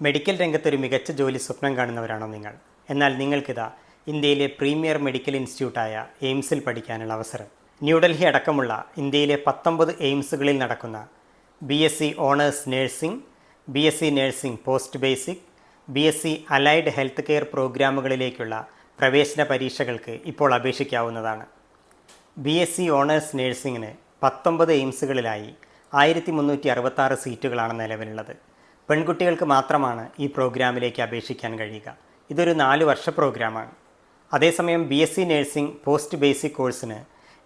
Medical രംഗത്തൊരു മികച്ച ജോലി സ്വപ്നം കാണുന്നവരാണോ നിങ്ങൾ? എന്നാൽ നിങ്ങൾക്കിതാ ഇന്ത്യയിലെ പ്രീമിയർ മെഡിക്കൽ ഇൻസ്റ്റിറ്റ്യൂട്ടായ എയിംസിൽ പഠിക്കാനുള്ള അവസരം. ന്യൂഡൽഹി അടക്കമുള്ള ഇന്ത്യയിലെ 19 എയിംസുകളിൽ നടക്കുന്ന BSc honours nursing, BSc nursing post basic, BSc allied health care പ്രോഗ്രാമുകളിലേക്കുള്ള പ്രവേശന പരീക്ഷകൾക്ക് ഇപ്പോൾ അപേക്ഷിക്കാവുന്നതാണ്. BSc ഓണേഴ്സ് നഴ്സിംഗിന് 19 എയിംസുകളിലായി 1366 സീറ്റുകളാണ് നിലവിലുള്ളത്. പെൺകുട്ടികൾക്ക് മാത്രമാണ് ഈ പ്രോഗ്രാമിലേക്ക് അപേക്ഷിക്കാൻ കഴിയുക. ഇതൊരു 4 വർഷ പ്രോഗ്രാമാണ്. അതേസമയം BSc നഴ്സിംഗ് പോസ്റ്റ് ബേസിക് കോഴ്സിന്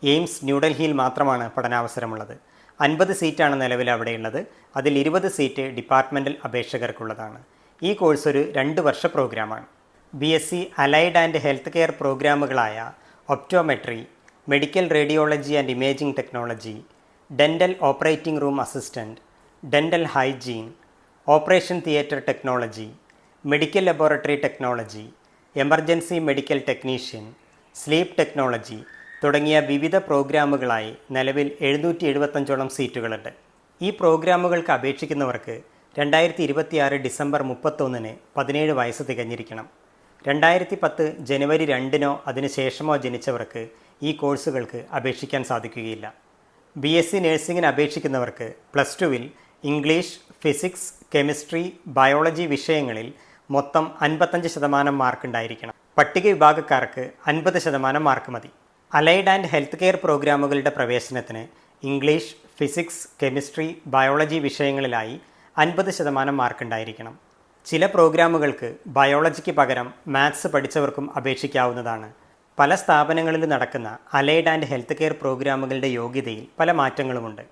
എയിംസ് ന്യൂഡൽഹിയിൽ മാത്രമാണ് പഠനാവസരമുള്ളത്. 50 സീറ്റാണ് നിലവിൽ അവിടെയുള്ളത്. അതിൽ 20 സീറ്റ് ഡിപ്പാർട്ട്മെൻറ്റൽ അപേക്ഷകർക്കുള്ളതാണ്. ഈ കോഴ്സ് ഒരു 2 വർഷ പ്രോഗ്രാമാണ്. BSc allied and health care പ്രോഗ്രാമുകളായ optometry, medical radiology and imaging technology, dental operating room assistant, dental hygiene, operation theatre technology, medical laboratory technology, emergency medical technician, sleep technology തുടങ്ങിയ വിവിധ പ്രോഗ്രാമുകളായി നിലവിൽ 775ഓളം സീറ്റുകളുണ്ട്. ഈ പ്രോഗ്രാമുകൾക്ക് അപേക്ഷിക്കുന്നവർക്ക് 2026 December 31 17 വയസ്സ് തികഞ്ഞിരിക്കണം. 2010 ജനുവരി 2 അതിനുശേഷമോ ജനിച്ചവർക്ക് ഈ കോഴ്സുകൾക്ക് അപേക്ഷിക്കാൻ സാധിക്കുകയില്ല. BSc നഴ്സിംഗിന് അപേക്ഷിക്കുന്നവർക്ക് +2-ൽ ഇംഗ്ലീഷ്, ഫിസിക്സ്, കെമിസ്ട്രി, ബയോളജി വിഷയങ്ങളിൽ മൊത്തം 55% മാർക്ക് ഉണ്ടായിരിക്കണം. പട്ടിക വിഭാഗക്കാർക്ക് 50% മാർക്ക് മതി. അലൈഡ് ആൻഡ് ഹെൽത്ത് കെയർ പ്രോഗ്രാമുകളുടെ പ്രവേശനത്തിന് ഇംഗ്ലീഷ്, ഫിസിക്സ്, കെമിസ്ട്രി, ബയോളജി വിഷയങ്ങളിലായി 50% മാർക്ക് ഉണ്ടായിരിക്കണം. ചില പ്രോഗ്രാമുകൾക്ക് ബയോളജിക്ക് പകരം മാത്സ് പഠിച്ചവർക്കും അപേക്ഷിക്കാവുന്നതാണ്. പല സ്ഥാപനങ്ങളിലും നടക്കുന്ന അലൈഡ് ആൻഡ് ഹെൽത്ത് കെയർ പ്രോഗ്രാമുകളുടെ യോഗ്യതയിൽ പല മാറ്റങ്ങളുമുണ്ട്.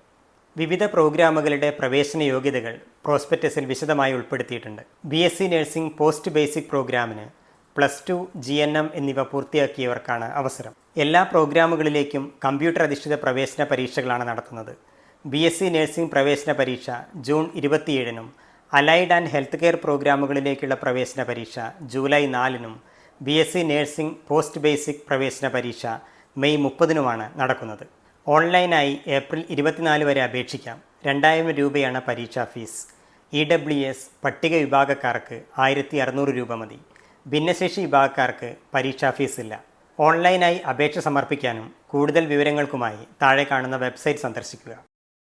വിവിധ പ്രോഗ്രാമുകളുടെ പ്രവേശന യോഗ്യതകൾ പ്രോസ്പെക്ടസിൽ വിശദമായി ഉൾപ്പെടുത്തിയിട്ടുണ്ട്. BSc നഴ്സിംഗ് പോസ്റ്റ് ബേസിക് പ്രോഗ്രാമിന് +2, GNM എന്നിവ പൂർത്തിയാക്കിയവർക്കാണ് അവസരം. എല്ലാ പ്രോഗ്രാമുകളിലേക്കും കമ്പ്യൂട്ടർ അധിഷ്ഠിത പ്രവേശന പരീക്ഷകളാണ് നടത്തുന്നത്. BSc നഴ്സിംഗ് പ്രവേശന പരീക്ഷ ജൂൺ 27-നും അലൈഡ് ആൻഡ് ഹെൽത്ത് കെയർ പ്രോഗ്രാമുകളിലേക്കുള്ള പ്രവേശന പരീക്ഷ ജൂലൈ 4-നും BSc നഴ്സിംഗ് പോസ്റ്റ് ബേസിക് പ്രവേശന പരീക്ഷ മെയ് 30-നുമാണ് നടക്കുന്നത്. ഓൺലൈനായി ഏപ്രിൽ 24 വരെ അപേക്ഷിക്കാം. 2000 രൂപയാണ് പരീക്ഷാ ഫീസ്. EWS പട്ടിക വിഭാഗക്കാർക്ക് 1600 രൂപ മതി. ഭിന്നശേഷി വിഭാഗക്കാർക്ക് പരീക്ഷാ ഫീസ് ഇല്ല. ഓൺലൈനായി അപേക്ഷ സമർപ്പിക്കാനും കൂടുതൽ വിവരങ്ങൾക്കുമായി താഴെ കാണുന്ന വെബ്സൈറ്റ് സന്ദർശിക്കുക.